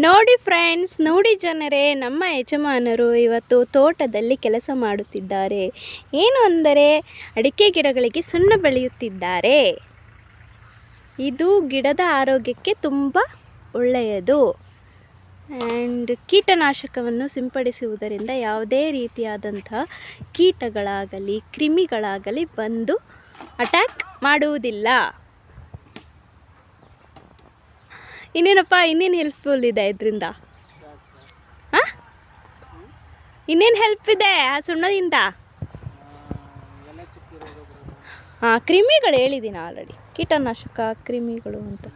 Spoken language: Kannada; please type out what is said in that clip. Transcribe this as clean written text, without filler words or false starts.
ನೋಡಿ ಫ್ರೆಂಡ್ಸ್, ನೋಡಿ ಜನರೇ, ನಮ್ಮ ಯಜಮಾನರು ಇವತ್ತು ತೋಟದಲ್ಲಿ ಕೆಲಸ ಮಾಡುತ್ತಿದ್ದಾರೆ. ಏನು ಅಂದರೆ ಅಡಿಕೆ ಗಿಡಗಳಿಗೆ ಸುಣ್ಣ ಬೆಳೆಯುತ್ತಿದ್ದಾರೆ. ಇದು ಗಿಡದ ಆರೋಗ್ಯಕ್ಕೆ ತುಂಬ ಒಳ್ಳೆಯದು. ಆ್ಯಂಡ್ ಕೀಟನಾಶಕವನ್ನು ಸಿಂಪಡಿಸುವುದರಿಂದ ಯಾವುದೇ ರೀತಿಯಾದಂತಹ ಕೀಟಗಳಾಗಲಿ ಕ್ರಿಮಿಗಳಾಗಲಿ ಬಂದು ಅಟ್ಯಾಕ್ ಮಾಡುವುದಿಲ್ಲ. ಇನ್ನೇನಪ್ಪ, ಇನ್ನೇನು ಹೆಲ್ಪ್ಫುಲ್ ಇದೆ ಇದರಿಂದ? ಹಾಂ, ಇನ್ನೇನು ಹೆಲ್ಪ್ ಇದೆ ಆ ಸುಣ್ಣದಿಂದ? ಹಾಂ, ಕ್ರಿಮಿಗಳು ಹೇಳಿದ್ದೀನಿ ಆಲ್ರೆಡಿ, ಕೀಟನಾಶಕ ಕ್ರಿಮಿಗಳು ಅಂತ.